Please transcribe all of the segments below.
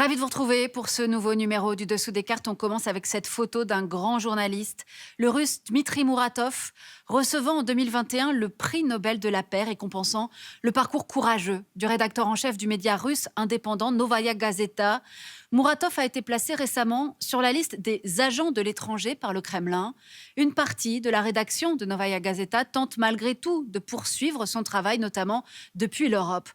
Ravi de vous retrouver pour ce nouveau numéro du Dessous des cartes. On commence avec cette photo d'un grand journaliste, le russe Dmitri Muratov, recevant en 2021 le prix Nobel de la paix, récompensant le parcours courageux du rédacteur en chef du média russe indépendant Novaya Gazeta. Muratov a été placé récemment sur la liste des agents de l'étranger par le Kremlin. Une partie de la rédaction de Novaya Gazeta tente malgré tout de poursuivre son travail, notamment depuis l'Europe.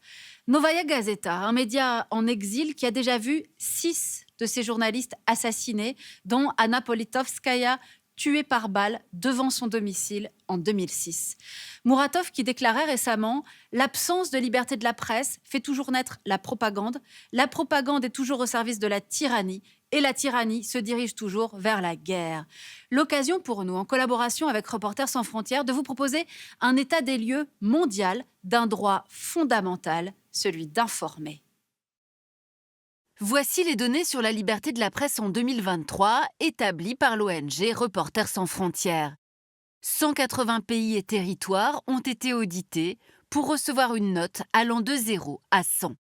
Novaya Gazeta, un média en exil qui a déjà vu 6 de ses journalistes assassinés, dont Anna Politkovskaya, tuée par balle devant son domicile en 2006. Muratov qui déclarait récemment « L'absence de liberté de la presse fait toujours naître la propagande est toujours au service de la tyrannie et la tyrannie se dirige toujours vers la guerre ». L'occasion pour nous, en collaboration avec Reporters sans frontières, de vous proposer un état des lieux mondial d'un droit fondamental, celui d'informer. Voici les données sur la liberté de la presse en 2023, établies par l'ONG Reporters sans frontières. 180 pays et territoires ont été audités pour recevoir une note allant de 0 à 100.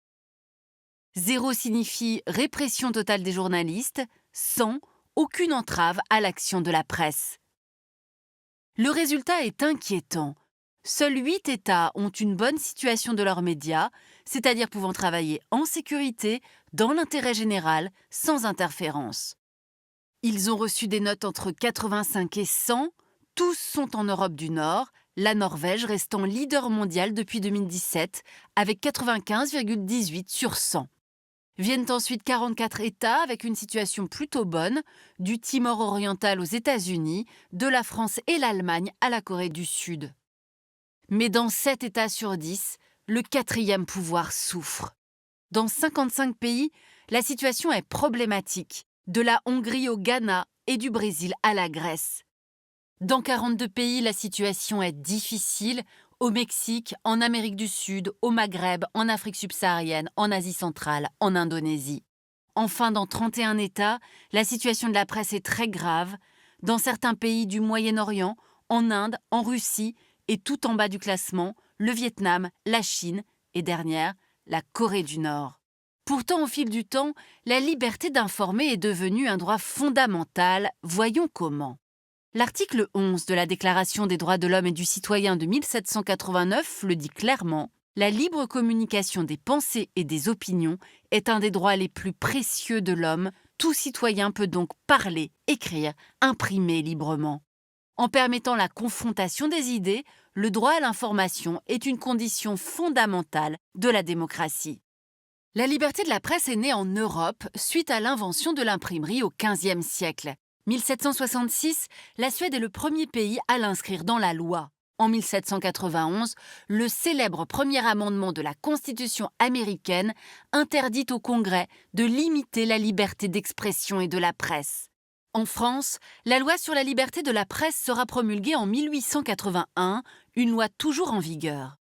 0 signifie répression totale des journalistes, 100, aucune entrave à l'action de la presse. Le résultat est inquiétant. Seuls 8 États ont une bonne situation de leurs médias, c'est-à-dire pouvant travailler en sécurité, dans l'intérêt général, sans interférence. Ils ont reçu des notes entre 85 et 100, tous sont en Europe du Nord, la Norvège restant leader mondial depuis 2017, avec 95,18 sur 100. Viennent ensuite 44 États avec une situation plutôt bonne, du Timor oriental aux États-Unis, de la France et l'Allemagne à la Corée du Sud. Mais dans 7 États sur 10, le quatrième pouvoir souffre. Dans 55 pays, la situation est problématique, de la Hongrie au Ghana et du Brésil à la Grèce. Dans 42 pays, la situation est difficile, au Mexique, en Amérique du Sud, au Maghreb, en Afrique subsaharienne, en Asie centrale, en Indonésie. Enfin, dans 31 États, la situation de la presse est très grave, dans certains pays du Moyen-Orient, en Inde, en Russie, et tout en bas du classement, le Vietnam, la Chine et dernière, la Corée du Nord. Pourtant, au fil du temps, la liberté d'informer est devenue un droit fondamental. Voyons comment. L'article 11 de la Déclaration des droits de l'homme et du citoyen de 1789 le dit clairement. La libre communication des pensées et des opinions est un des droits les plus précieux de l'homme. Tout citoyen peut donc parler, écrire, imprimer librement. En permettant la confrontation des idées, le droit à l'information est une condition fondamentale de la démocratie. La liberté de la presse est née en Europe suite à l'invention de l'imprimerie au XVe siècle. 1766, la Suède est le premier pays à l'inscrire dans la loi. En 1791, le célèbre premier amendement de la Constitution américaine interdit au Congrès de limiter la liberté d'expression et de la presse. En France, la loi sur la liberté de la presse sera promulguée en 1881, une loi toujours en vigueur.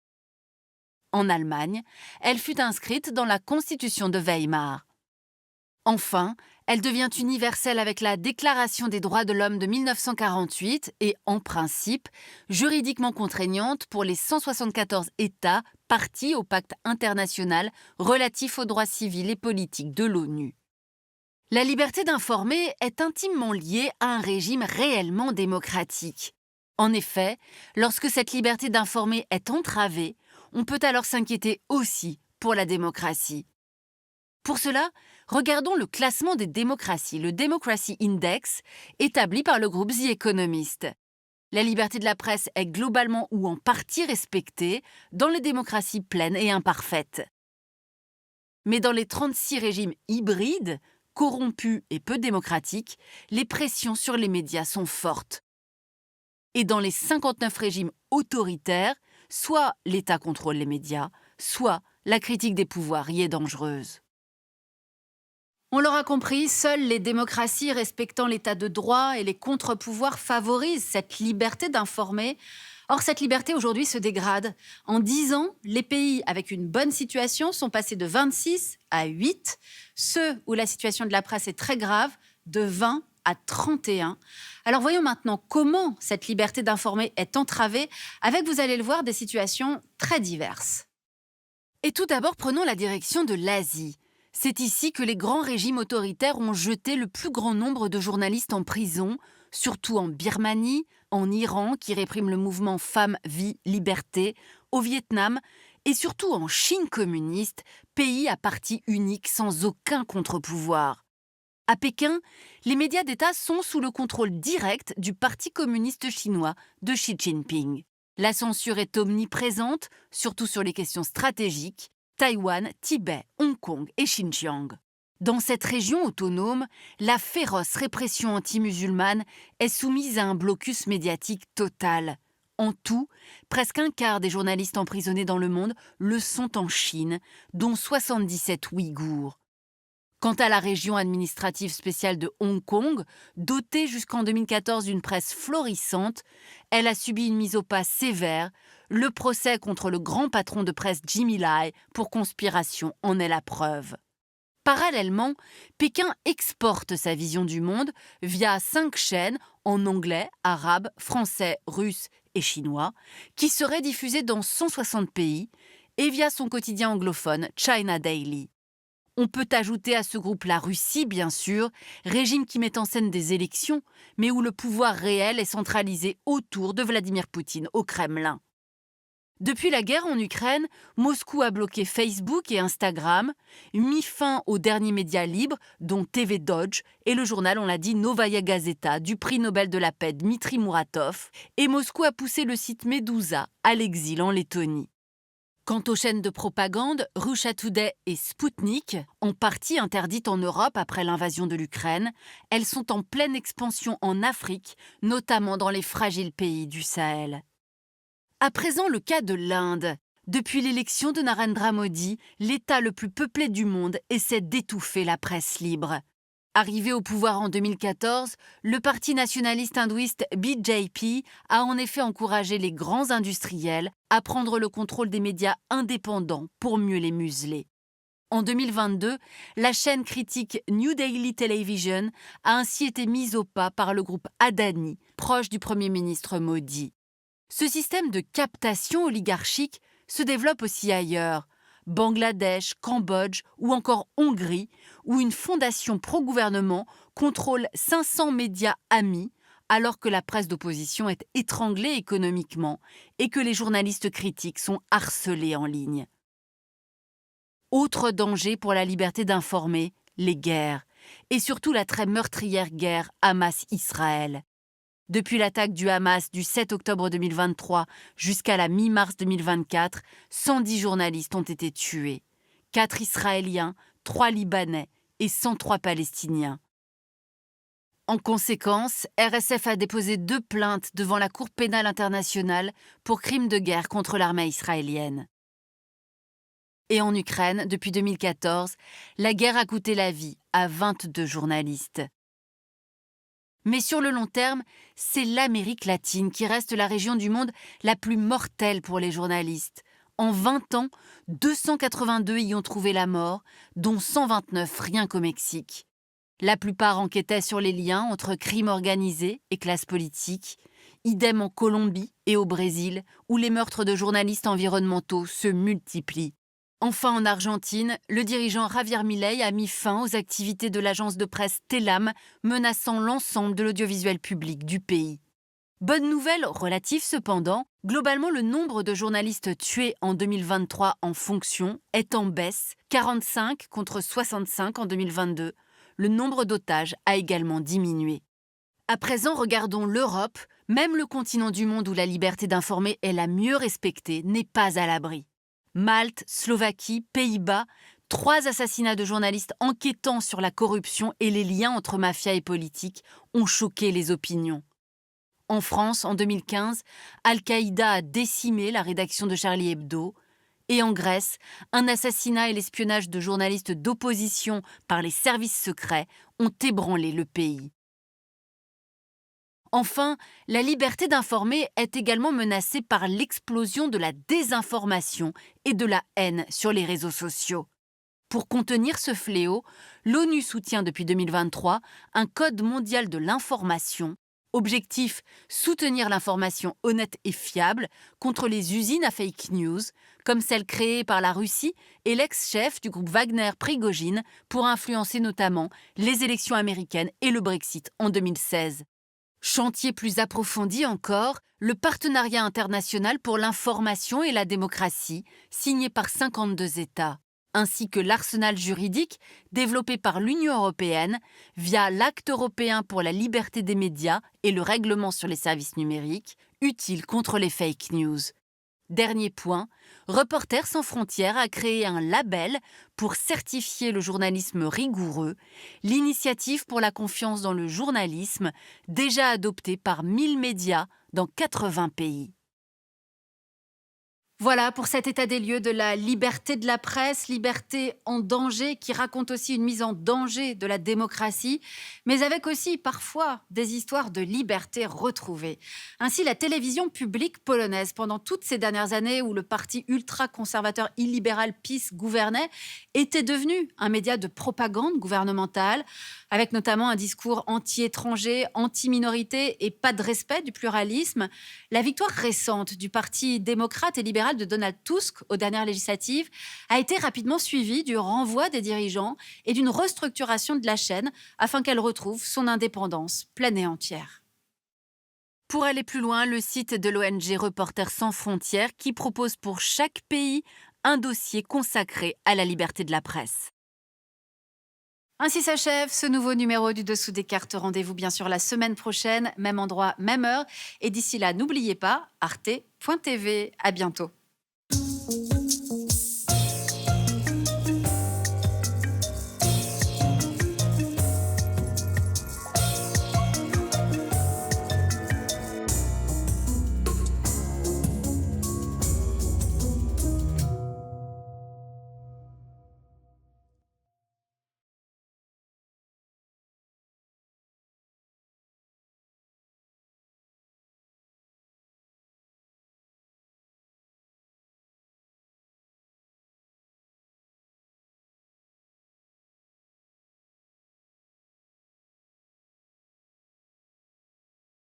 En Allemagne, elle fut inscrite dans la Constitution de Weimar. Enfin, elle devient universelle avec la Déclaration des droits de l'homme de 1948 et, en principe, juridiquement contraignante pour les 174 États partis au pacte international relatif aux droits civils et politiques de l'ONU. La liberté d'informer est intimement liée à un régime réellement démocratique. En effet, lorsque cette liberté d'informer est entravée, on peut alors s'inquiéter aussi pour la démocratie. Pour cela, regardons le classement des démocraties, le Democracy Index, établi par le groupe The Economist. La liberté de la presse est globalement ou en partie respectée dans les démocraties pleines et imparfaites. Mais dans les 36 régimes hybrides, corrompus et peu démocratiques, les pressions sur les médias sont fortes. Et dans les 59 régimes autoritaires, soit l'État contrôle les médias, soit la critique des pouvoirs y est dangereuse. On l'aura compris, seules les démocraties respectant l'état de droit et les contre-pouvoirs favorisent cette liberté d'informer. Or, cette liberté aujourd'hui se dégrade. En 10 ans, les pays avec une bonne situation sont passés de 26 à 8. Ceux où la situation de la presse est très grave, de 20 à 31. Alors voyons maintenant comment cette liberté d'informer est entravée avec, vous allez le voir, des situations très diverses. Et tout d'abord, prenons la direction de l'Asie. C'est ici que les grands régimes autoritaires ont jeté le plus grand nombre de journalistes en prison, surtout en Birmanie, en Iran, qui réprime le mouvement Femmes, Vie, Liberté, au Vietnam, et surtout en Chine communiste, pays à parti unique sans aucun contre-pouvoir. À Pékin, les médias d'État sont sous le contrôle direct du Parti communiste chinois de Xi Jinping. La censure est omniprésente, surtout sur les questions stratégiques, Taïwan, Tibet, Hong Kong et Xinjiang. Dans cette région autonome, la féroce répression anti-musulmane est soumise à un blocus médiatique total. En tout, presque un quart des journalistes emprisonnés dans le monde le sont en Chine, dont 77 Ouïghours. Quant à la région administrative spéciale de Hong Kong, dotée jusqu'en 2014 d'une presse florissante, elle a subi une mise au pas sévère. Le procès contre le grand patron de presse Jimmy Lai pour conspiration en est la preuve. Parallèlement, Pékin exporte sa vision du monde via 5 chaînes en anglais, arabe, français, russe et chinois, qui seraient diffusées dans 160 pays, et via son quotidien anglophone China Daily. On peut ajouter à ce groupe la Russie, bien sûr, régime qui met en scène des élections, mais où le pouvoir réel est centralisé autour de Vladimir Poutine au Kremlin. Depuis la guerre en Ukraine, Moscou a bloqué Facebook et Instagram, mis fin aux derniers médias libres, dont TV Dodge et le journal, on l'a dit, Novaya Gazeta, du prix Nobel de la paix Dmitri Muratov, et Moscou a poussé le site Medusa à l'exil en Lettonie. Quant aux chaînes de propagande, Russia Today et Sputnik, en partie interdites en Europe après l'invasion de l'Ukraine, elles sont en pleine expansion en Afrique, notamment dans les fragiles pays du Sahel. À présent, le cas de l'Inde. Depuis l'élection de Narendra Modi, l'État le plus peuplé du monde essaie d'étouffer la presse libre. Arrivé au pouvoir en 2014, le parti nationaliste hindouiste BJP a en effet encouragé les grands industriels à prendre le contrôle des médias indépendants pour mieux les museler. En 2022, la chaîne critique New Daily Television a ainsi été mise au pas par le groupe Adani, proche du Premier ministre Modi. Ce système de captation oligarchique se développe aussi ailleurs. Bangladesh, Cambodge ou encore Hongrie, où une fondation pro-gouvernement contrôle 500 médias amis, alors que la presse d'opposition est étranglée économiquement et que les journalistes critiques sont harcelés en ligne. Autre danger pour la liberté d'informer, les guerres, et surtout la très meurtrière guerre Hamas-Israël. Depuis l'attaque du Hamas du 7 octobre 2023 jusqu'à la mi-mars 2024, 110 journalistes ont été tués. 4 Israéliens, 3 Libanais et 103 Palestiniens. En conséquence, RSF a déposé 2 plaintes devant la Cour pénale internationale pour crimes de guerre contre l'armée israélienne. Et en Ukraine, depuis 2014, la guerre a coûté la vie à 22 journalistes. Mais sur le long terme, c'est l'Amérique latine qui reste la région du monde la plus mortelle pour les journalistes. En 20 ans, 282 y ont trouvé la mort, dont 129 rien qu'au Mexique. La plupart enquêtaient sur les liens entre crimes organisés et classe politique. Idem en Colombie et au Brésil, où les meurtres de journalistes environnementaux se multiplient. Enfin, en Argentine, le dirigeant Javier Milei a mis fin aux activités de l'agence de presse Telam, menaçant l'ensemble de l'audiovisuel public du pays. Bonne nouvelle relative cependant, globalement le nombre de journalistes tués en 2023 en fonction est en baisse, 45 contre 65 en 2022. Le nombre d'otages a également diminué. À présent, regardons l'Europe. Même le continent du monde où la liberté d'informer est la mieux respectée n'est pas à l'abri. Malte, Slovaquie, Pays-Bas, 3 assassinats de journalistes enquêtant sur la corruption et les liens entre mafia et politique ont choqué les opinions. En France, en 2015, Al-Qaïda a décimé la rédaction de Charlie Hebdo. Et en Grèce, un assassinat et l'espionnage de journalistes d'opposition par les services secrets ont ébranlé le pays. Enfin, la liberté d'informer est également menacée par l'explosion de la désinformation et de la haine sur les réseaux sociaux. Pour contenir ce fléau, l'ONU soutient depuis 2023 un code mondial de l'information Objectif, soutenir l'information honnête et fiable contre les usines à fake news, comme celle créée par la Russie et l'ex-chef du groupe Wagner Prigojine pour influencer notamment les élections américaines et le Brexit en 2016. Chantier plus approfondi encore, le partenariat international pour l'information et la démocratie, signé par 52 États, ainsi que l'arsenal juridique développé par l'Union européenne via l'Acte européen pour la liberté des médias et le règlement sur les services numériques, utile contre les fake news. Dernier point, Reporters sans frontières a créé un label pour certifier le journalisme rigoureux, l'initiative pour la confiance dans le journalisme, déjà adoptée par 1000 médias dans 80 pays. Voilà pour cet état des lieux de la liberté de la presse, liberté en danger, qui raconte aussi une mise en danger de la démocratie, mais avec aussi parfois des histoires de liberté retrouvée. Ainsi, la télévision publique polonaise, pendant toutes ces dernières années où le parti ultra-conservateur illibéral PiS gouvernait, était devenu un média de propagande gouvernementale, avec notamment un discours anti-étranger, anti-minorité et pas de respect du pluralisme. La victoire récente du parti démocrate et libéral de Donald Tusk aux dernières législatives a été rapidement suivie du renvoi des dirigeants et d'une restructuration de la chaîne afin qu'elle retrouve son indépendance pleine et entière. Pour aller plus loin, le site de l'ONG Reporters sans frontières qui propose pour chaque pays un dossier consacré à la liberté de la presse. Ainsi s'achève ce nouveau numéro du Dessous des cartes. Rendez-vous bien sûr la semaine prochaine, même endroit, même heure. Et d'ici là, n'oubliez pas, arte.tv. À bientôt.